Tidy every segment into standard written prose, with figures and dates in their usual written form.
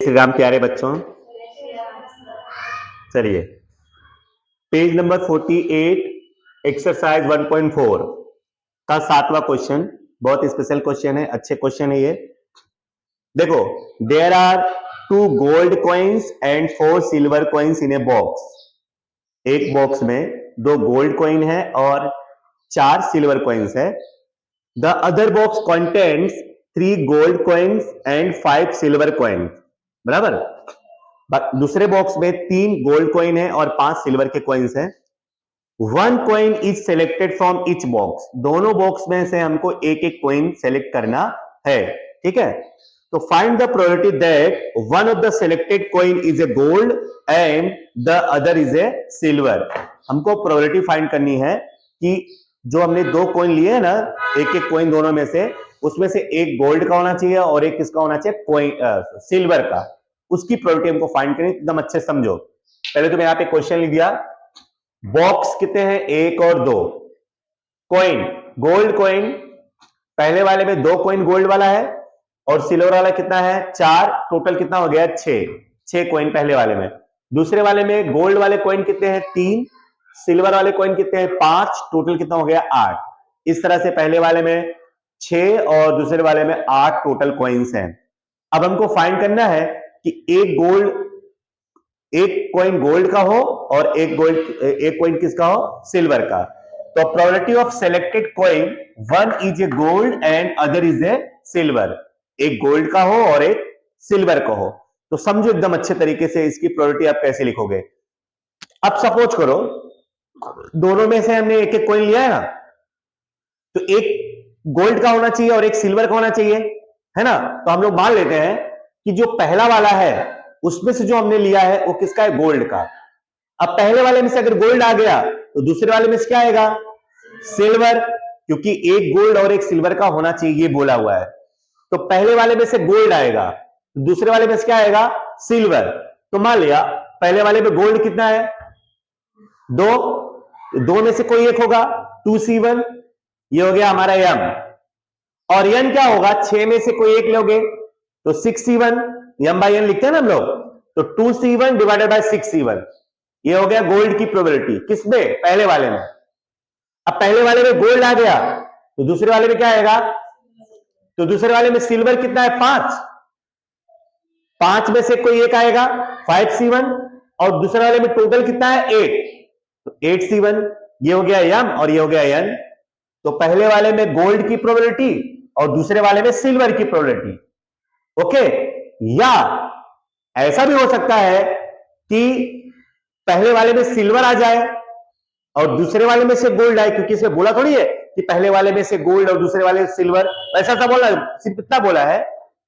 श्री राम प्यारे बच्चों, चलिए पेज नंबर 48 एक्सरसाइज 1.4 का 7वां क्वेश्चन। बहुत स्पेशल क्वेश्चन है, अच्छे क्वेश्चन है ये। देखो, there are 2 gold coins and 4 silver coins in a box. एक बॉक्स में 2 गोल्ड कॉइन है और 4 सिल्वर कॉइन्स है। The other box contains 3 gold coins and 5 silver coins. बराबर। दूसरे बॉक्स में 3 गोल्ड कॉइन है और 5 सिल्वर के कॉइन्स हैं। 1 coin is selected from each box. दोनों बॉक्स में से हमको एक एक कॉइन सेलेक्ट करना है, ठीक है। तो find the probability that one of the selected coin is a gold and the other is a silver. हमको प्रोबेबिलिटी फाइंड करनी है कि जो हमने 2 कॉइन लिए हैं ना, एक एक कॉइन दोनों में से, उसमें से एक गोल्ड का होना चाहिए और एक किसका होना चाहिए, कॉइन सिल्वर का। उसकी प्रोबेबिलिटी हमको फाइंड करनी, एकदम अच्छे समझो। पहले तो मैं यहां पे क्वेश्चन लिख दिया। बॉक्स कितने हैं, 1 और 2। कॉइन, गोल्ड कॉइन, पहले वाले में 2 कॉइन गोल्ड वाला है और सिल्वर वाला कितना है, 4। टोटल कितना हो गया, 6 कॉइन पहले वाले में। दूसरे वाले में गोल्ड वाले कॉइन कितने हैं, 3। सिल्वर वाले कॉइन कितने हैं, 5। टोटल कितना हो गया, 8। इस तरह से पहले वाले में 6 और दूसरे वाले में 8 टोटल कॉइन्स हैं। अब हमको फाइंड करना है कि एक कॉइन गोल्ड का हो और एक कॉइन किसका हो, सिल्वर का। तो probability of selected coin, one is a gold and other is a silver. एक गोल्ड का हो और एक सिल्वर का हो। तो समझो एकदम अच्छे तरीके से इसकी प्रोबेबिलिटी आप कैसे लिखोगे। अब सपोज करो दोनों में से हमने एक एक कॉइन लिया है ना, तो एक गोल्ड का होना चाहिए और एक सिल्वर का होना चाहिए, है ना। तो हम लोग मान लेते हैं कि जो पहला वाला है उसमें से जो हमने लिया है वो किसका है, गोल्ड का। अब पहले वाले में से अगर गोल्ड आ गया तो दूसरे वाले में से क्या आएगा, सिल्वर, क्योंकि एक गोल्ड और एक सिल्वर का होना चाहिए ये बोला हुआ है। तो पहले वाले में से गोल्ड आएगा, दूसरे वाले में से क्या आएगा, सिल्वर। तो मान लिया पहले वाले में गोल्ड कितना है, 2 में से कोई एक होगा, 2C1, ये हो गया हमारा यम। और यन क्या होगा, 6 में से कोई एक लोगे तो 6C1, यम बाई एन लिखते हैं ना हम लोग। तो 2C1 डिवाइडेड बाय 6C1, ये हो गया गोल्ड की प्रोबेबिलिटी। किसमें, पहले वाले में। अब पहले वाले में गोल्ड आ गया तो दूसरे वाले में क्या आएगा, तो दूसरे वाले में सिल्वर कितना है, 5 में से कोई एक आएगा, 5C1, और दूसरे वाले में टोटल कितना है, 8, तो 8C1, ये हो गया यम और ये हो गया यन। तो पहले वाले में गोल्ड की प्रोबेबिलिटी और दूसरे वाले में सिल्वर की प्रोबेबिलिटी। ओके। या ऐसा भी हो सकता है कि पहले वाले में सिल्वर आ जाए और दूसरे वाले में से गोल्ड आए, क्योंकि इसमें बोला थोड़ी है कि पहले वाले में से गोल्ड और दूसरे वाले से सिल्वर। ऐसा सा बोला, सिर्फ इतना बोला है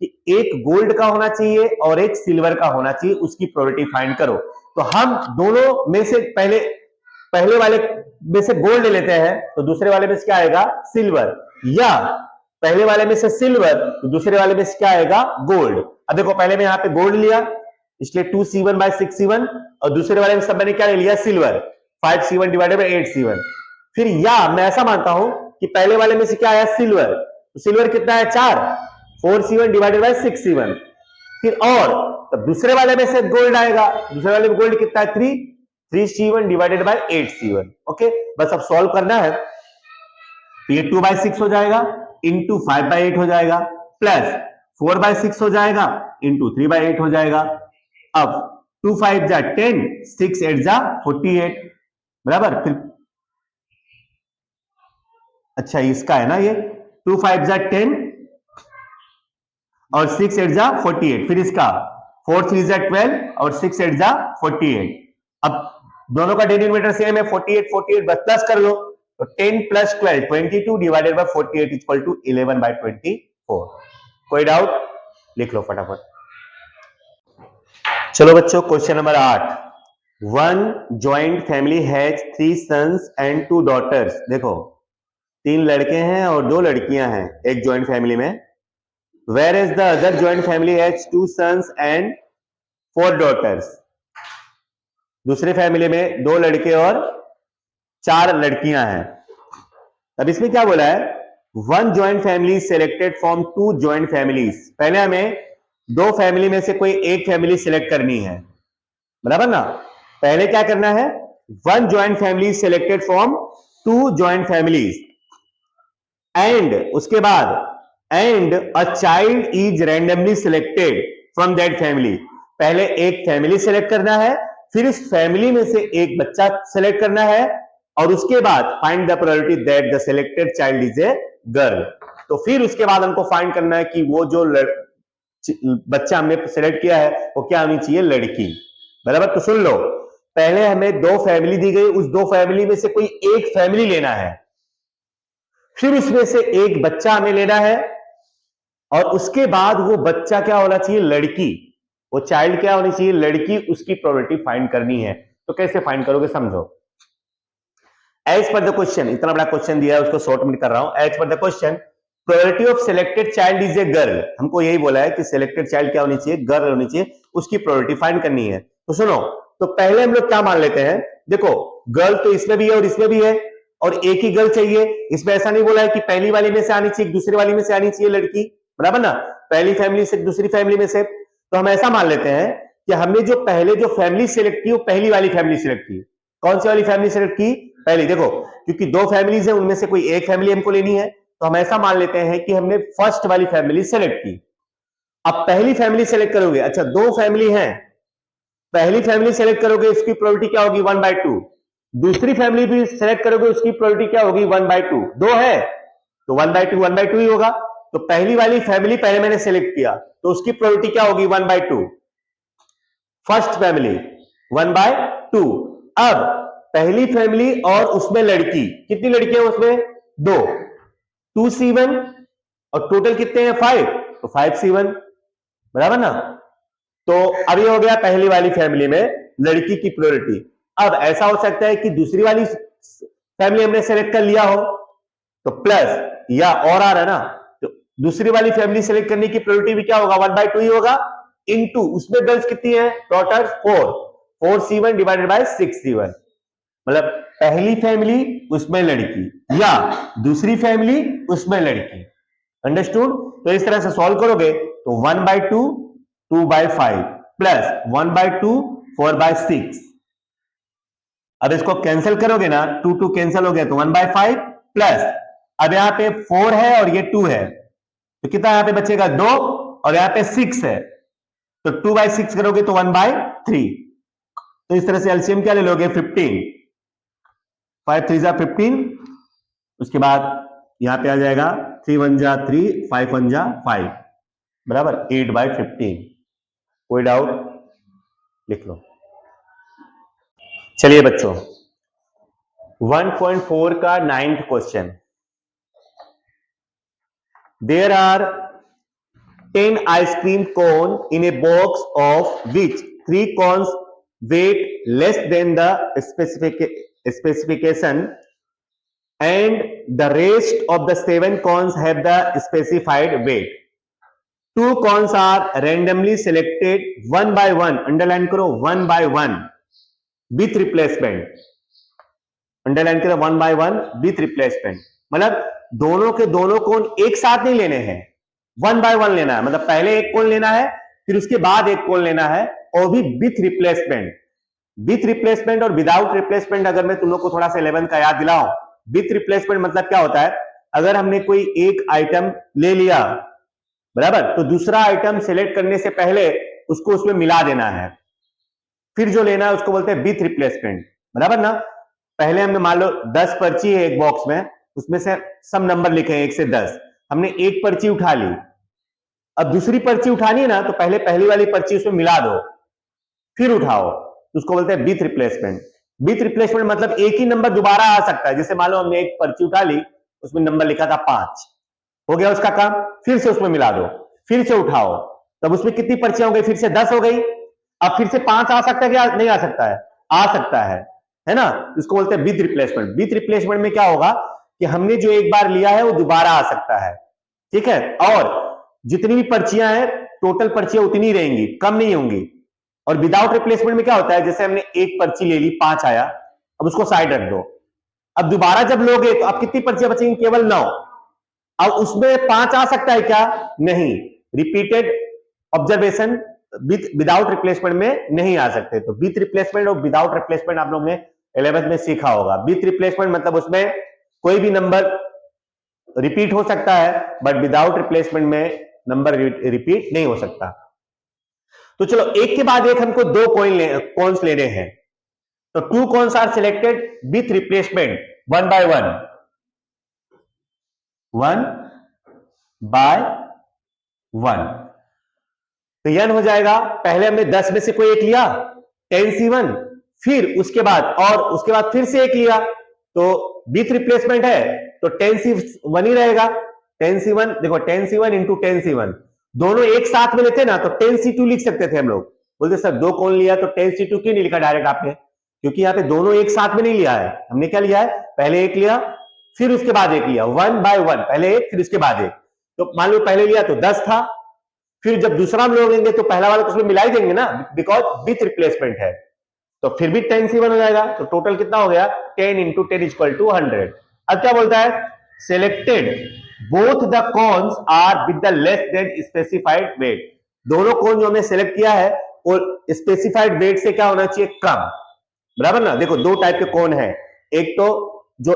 कि एक गोल्ड का होना चाहिए और एक सिल्वर का होना चाहिए, उसकी प्रोबेबिलिटी फाइंड करो। तो हम दोनों में से पहले वाले में से गोल्ड ले लेते हैं तो दूसरे वाले में से क्या आएगा, सिल्वर। या पहले वाले में से सिल्वर तो दूसरे वाले में से क्या आएगा, गोल्ड। अब देखो पहले में यहां पे गोल्ड लिया, इसलिए 2C1 बाय 6C1, और दूसरे वाले में सब मैंने क्या ले लिया, silver, 5C1 divided by 8C1। फिर या मैं ऐसा मानता हूं कि पहले वाले में से क्या आया, सिल्वर, तो सिल्वर कितना है, 4, 4C1 डिवाइडेड बाय 6C1। फिर और तो दूसरे वाले में से गोल्ड आएगा, दूसरे वाले में गोल्ड कितना है, 3C1 divided by 8C1। Okay, बस अब सॉल्व करना है। ये 2/6 हो जाएगा, इंटू 5/8 हो जाएगा, प्लस 4/6 हो जाएगा, इंटू 3/8 हो जाएगा। अब 2 5 जा 10, 6 8 जा 48, बराबर। फिर अच्छा इसका है ना ये, 2 5 जा 10 और 6 8 जा 48। फिर इसका 4 3 जा 12 और 6 8 जा 48। अब दोनों का डिनोमिनेटर सेम है, 48 बस प्लस कर लो। तो 10 + 12 22 डिवाइडेड बाय 48 इक्वल टू 11/24। कोई डाउट, लिख लो फटाफट। चलो बच्चों, question number 8। One joint family has 3 sons and 2 daughters. देखो 3 लड़के हैं और 2 लड़कियां हैं एक जॉइंट फैमिली में। Where is the other joint family has 2 sons and 4 daughters. दूसरे फैमिली में 2 लड़के और 4 लड़कियां हैं। अब इसमें क्या बोला है, one joint family selected from 2 joint families. पहले हमें दो फैमिली में से कोई एक फैमिली सिलेक्ट करनी है, बराबर ना। पहले क्या करना है, one joint family selected from two joint families, and उसके बाद and a child is randomly selected from that family. पहले एक फैमिली सिलेक्ट करना है, फिर इस फैमिली में से एक बच्चा सिलेक्ट करना है, और उसके बाद find the probability that the selected child is a girl. तो फिर उसके बाद हमको फाइंड करना है कि वो जो बच्चा हमने सिलेक्ट किया है वो क्या होनी चाहिए, लड़की, बराबर। तो सुन लो, पहले हमें दो फैमिली दी गई, उस दो फैमिली में से कोई एक फैमिली लेना है, फिर उसमें से एक बच्चा हमें लेना है, और उसके बाद वो बच्चा क्या होना चाहिए, लड़की, वो चाइल्ड क्या होनी चाहिए, लड़की, उसकी प्रोबेबिलिटी फाइंड करनी है। तो कैसे फाइंड करोगे, समझो। एज पर द क्वेश्चन, इतना बड़ा क्वेश्चन दिया है उसको शॉर्ट में कर रहा हूं। As per the question probability of selected child is a girl, हमको यही बोला है कि सिलेक्टेड चाइल्ड क्या होनी चाहिए, गर्ल होनी चाहिए, उसकी प्रोबेबिलिटी फाइंड करनी है। तो सुनो, तो पहले हम लोग क्या मान लेते हैं, देखो गर्ल तो इसमें भी है और इसमें भी है, और एक ही गर्ल चाहिए। इसमें ऐसा नहीं बोला है कि पहली वाली में से आनी चाहिए, दूसरी वाली में से आनी चाहिए लड़की, बराबर ना, पहली फैमिली से दूसरी फैमिली में से। तो हम ऐसा मान लेते हैं कि हमने जो पहले जो फैमिली सिलेक्ट की वो पहली वाली फैमिली सिलेक्ट की। कौन सी वाली फैमिली सिलेक्ट की, पहली। देखो क्योंकि दो फैमिलीज है, उनमें से कोई एक फैमिली हमको लेनी है, तो हम ऐसा मान लेते हैं कि हमने फर्स्ट वाली फैमिली सेलेक्ट की। अब पहली फैमिली सेलेक्ट करोगे, अच्छा दो फैमिली है, पहली फैमिली सेलेक्ट करोगे उसकी प्रोबेबिलिटी क्या होगी, 1/2। दूसरी फैमिली भी सेलेक्ट करोगे उसकी प्रोबेबिलिटी क्या होगी, 1/2। दो है तो 1/2 ही होगा। तो पहली वाली फैमिली पहले मैंने सेलेक्ट किया, तो उसकी प्रोबेबिलिटी क्या होगी, 1/2। First family 1/2। अब पहली फैमिली और उसमें लड़की, कितनी लड़कियां उसमें, दो, 2C1, और टोटल कितने हैं, 5, तो 5C1, बराबर ना। तो अब ये हो गया पहली वाली फैमिली में लड़की की प्रोबेबिलिटी। अब ऐसा हो सकता है कि दूसरी वाली फैमिली हमने सेलेक्ट कर लिया हो, तो प्लस या और आ रहा है ना, तो दूसरी वाली फैमिली सेलेक्ट करने की प्रोबेबिलिटी भी क्या होगा, 1/2 ही होगा, इनटू उसमें गर्ल्स कितनी है, total 4C1 divided by 6C1। मतलब पहली फैमिली उसमें लड़की या दूसरी फैमिली उसमें लड़की, अंडरस्टूड। तो इस तरह से सॉल्व करोगे तो 1/2 2/5 प्लस 1/2 4/6। अब इसको कैंसिल करोगे ना, 2 2 कैंसिल हो गया तो 1/5 प्लस, अब यहां पे 4 है और ये 2 है, तो कितना यहां पे बचेगा, 2, और यहां पे 6 है, तो 2/6 करोगे तो 1/3। तो इस तरह से एलसीएम क्या ले लोगे, 15, 5 3 जा 15, उसके बाद यहां पे आ जाएगा 3 1 जा 3, 5 1 जा 5, बराबर 8/15। कोई डाउट, लिख लो। चलिए बच्चों 1.4 का 9th question, there are 10 ice cream cone in a box of which 3 cones weight less than the specification and the rest of the 7 cones have the specified weight. 2 cones are randomly selected one by one, underline करो one by one with replacement, underline करो 1 by 1 with replacement. मतलब दोनों के दोनों कोण एक साथ नहीं लेने हैं, 1 by 1 लेना है, मतलब पहले एक कोण लेना है फिर उसके बाद एक कोण लेना है, और भी विथ रिप्लेसमेंट। विथ रिप्लेसमेंट और विदाउट रिप्लेसमेंट अगर मैं तुम लोग को थोड़ा सा 11 का याद दिलाऊं, विथ रिप्लेसमेंट मतलब क्या होता है, अगर हमने कोई एक आइटम ले लिया, बराबर, तो दूसरा आइटम सेलेक्ट करने से पहले उसको उसमें मिला देना है, फिर जो लेना है उसको बोलते हैं विथ रिप्लेसमेंट, बराबर ना। पहले हमने मान लो 10 पर्ची है एक बॉक्स में, उसमें से सब नंबर लिखे हैं 1 से 10, हमने एक पर्ची उठा ली, अब दूसरी पर्ची उठानी है ना, तो पहले पहली वाली पर्ची उसमें मिला दो फिर उठाओ, तो उसको बोलते हैं विथ रिप्लेसमेंट। विथ रिप्लेसमेंट मतलब एक ही नंबर दोबारा आ सकता है, जैसे मान लो हमने एक पर्ची उठा ली, उसमें नंबर लिखा था 5, हो गया उसका काम, फिर से उसमें मिला दो, फिर से उठाओ, तब उसमें कितनी पर्चियां हो गई, फिर से 10 हो गई, अब फिर से 5 आ सकता है क्या, नहीं आ सकता है, आ सकता है ना, इसको बोलते हैं विथ रिप्लेसमेंट। विथ रिप्लेसमेंट में क्या होगा कि हमने जो एक बार लिया है वो दोबारा आ सकता है, ठीक है, और जितनी भी पर्चियां हैं टोटल पर्चियां उतनी रहेंगी, कम नहीं होंगी। और विदाउट रिप्लेसमेंट में क्या होता है, जैसे हमने एक पर्ची ले ली, 5 आया, अब उसको साइड रख दो, अब दोबारा जब लोगे तो अब कितनी पर्चियां बचेंगी, केवल 9। अब उसमें 5 आ सकता है क्या, नहीं, रिपीटेड ऑब्जर्वेशन विदाउट रिप्लेसमेंट में नहीं आ सकते। तो विथ रिप्लेसमेंट और विदाउट रिप्लेसमेंट आप लोग ने 11th में सीखा होगा। विथ रिप्लेसमेंट मतलब उसमें कोई भी नंबर रिपीट हो सकता है, बट विदाउट रिप्लेसमेंट में नंबर रिपीट नहीं हो सकता। तो चलो एक के बाद एक हमको दो कॉइन्स लेने हैं। तो 2 coins are selected with replacement 1 by 1 1 by 1। तो यन हो जाएगा, पहले हमने 10 में से कोई एक लिया 10C1, फिर उसके बाद फिर से एक लिया, तो विथ रिप्लेसमेंट है तो 10C1 ही रहेगा। 10C1 देखो, 10C1 इंटू 10C1 दोनों एक साथ में लेते ना तो 10C2 लिख सकते थे हम लोग। बोलते सर दो कौन लिया तो 10C2 क्यों नहीं लिखा डायरेक्ट आपने? क्योंकि यहाँ पे दोनों एक साथ में नहीं लिया है, हमने क्या लिया है, पहले एक लिया फिर उसके बाद एक लिया, 1 by 1, पहले एक फिर उसके बाद एक। तो मान लो पहले लिया तो 10 था, फिर जब दूसरा हम लोग लेंगे तो पहला वाला तो उसमें मिला ही देंगे ना, बिकॉज विथ रिप्लेसमेंट है। तो फिर भी 10C1 हो जाएगा। तो टोटल कितना हो गया, 10 इंटू 10 इक्वल टू 100। अब क्या बोलता है, selected both the cones are with the less than specified weight. दोनों कॉन जो हमने सेलेक्ट किया है वो स्पेसिफाइड वेट से क्या होना चाहिए, कम, बराबर ना। देखो दो टाइप के कॉन है, एक तो जो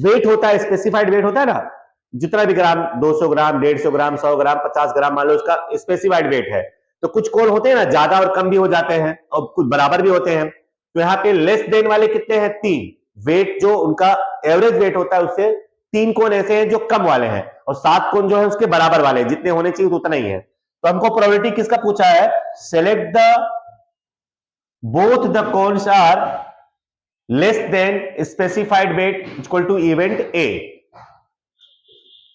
वेट होता है, स्पेसिफाइड वेट होता है ना, जितना भी ग्राम, 200 ग्राम, 150 ग्राम, 100 ग्राम, 50 ग्राम, मान लो उसका स्पेसिफाइड वेट है। तो कुछ कॉन होते हैं ना ज्यादा और कम भी हो जाते हैं और कुछ बराबर भी होते हैं। तो यहाँ पे लेस देन वाले कितने हैं, 3। वेट जो उनका एवरेज वेट होता है उससे 3 कोण ऐसे हैं जो कम वाले हैं, और 7 कोण जो है उसके बराबर वाले, जितने होने चाहिए उतना ही है। तो हमको प्रोबेबिलिटी किसका पूछा है, select the both the cones are less than specified weight equal to event A,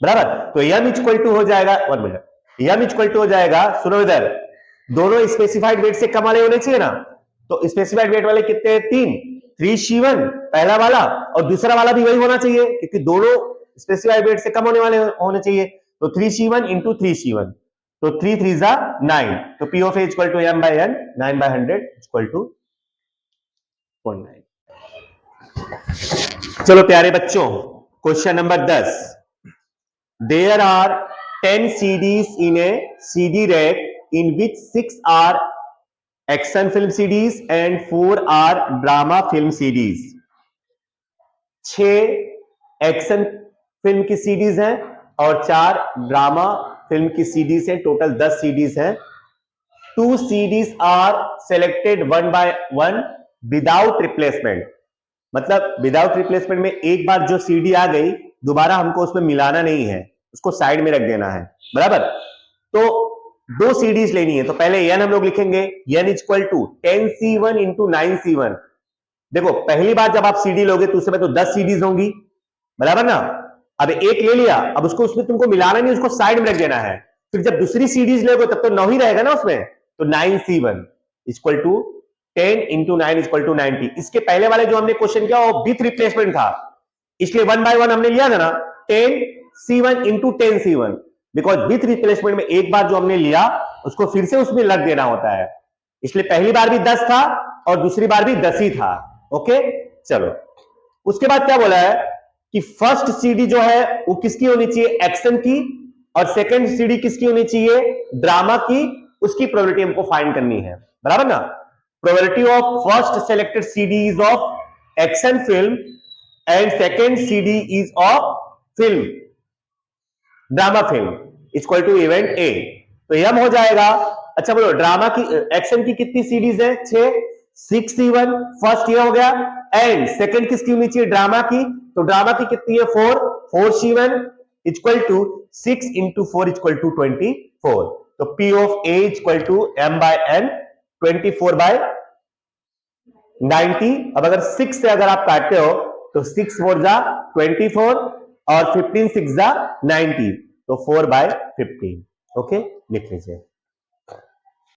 बराबर। तो यम इक्वल टू हो जाएगा, 1 मिनट, यम इक्वल टू हो जाएगा, सुनो इधर, दोनों स्पेसिफाइड वेट से कम वाले होने चाहिए ना। तो स्पेसिफाइड वेट वाले कितने हैं, 3C1 पहला वाला, और दूसरा वाला भी वही होना चाहिए क्योंकि दोनों स्पेसिफाइड वेट से कम होने वाले होने चाहिए। तो 3C1 इंटू 3C1, तो 3 3 जा 9। तो P of A equal to M by N, 9 by 100 equal to 0.9। चलो प्यारे बच्चों, question number 10। There are 10 CDs in a CD rack in which 6 are action film CDs and 4 are drama film CDs। 6 action film की CDs हैं और 4 drama film की CDs हैं, total 10 CDs हैं। 2 CDs are selected 1 by 1 without replacement. मतलब without replacement में एक बार जो सीडी आ गई दोबारा हमको उसमें मिलाना नहीं है, उसको साइड में रख देना है, बराबर। तो 2 सीडीज लेनी है, तो पहले एन हम लोग लिखेंगे, N equal to 10C1 into 9C1। देखो पहली बार जब आप सीडी लोगे तो उसमें तो 10 सीडीज होंगी, बराबर ना। अब एक ले लिया, अब उसको उसमें तुमको मिलाना नहीं, उसको साइड में रख देना है। फिर जब दूसरी सीडीज लोगे तब तो 9 ही रहेगा ना उसमें। तो 9C1 equal to 10 into 9 equal to 90। इसके पहले वाले जो हमने क्वेश्चन किया वो विथ रिप्लेसमेंट था, इसलिए 1 by 1 हमने लिया था ना, 10C1 into 10C1, because with replacement में एक बार जो हमने लिया उसको फिर से उसमें लग देना होता है, इसलिए पहली बार भी 10 था और दूसरी बार भी 10 ही था। ओके चलो, उसके बाद क्या बोला है कि फर्स्ट सीडी जो है वो किसकी होनी चाहिए, एक्शन की, और सेकंड सीडी किसकी होनी चाहिए, ड्रामा की। उसकी प्रोबेबिलिटी हमको फाइंड करनी है, बराबर ना। Probability of first selected CD is of action film and second CD is of film drama film equal to event A. तो यम हो जाएगा। अच्छा बोलो, ड्रामा की एक्शन की कितनी सीडीज है, 6C1 फर्स्ट ये हो गया, एंड सेकंड किसकी होनी चाहिए, ड्रामा की। तो ड्रामा की कितनी है, 4C1 equal to 6 into 4 equal to 24। तो P of A equal to M by N, 24 by 90। अब अगर 6 से अगर आप काटते हो तो 6 4 जा 24 और 15 6 जा 90, तो 4 by 15। ओके लिख लीजिए।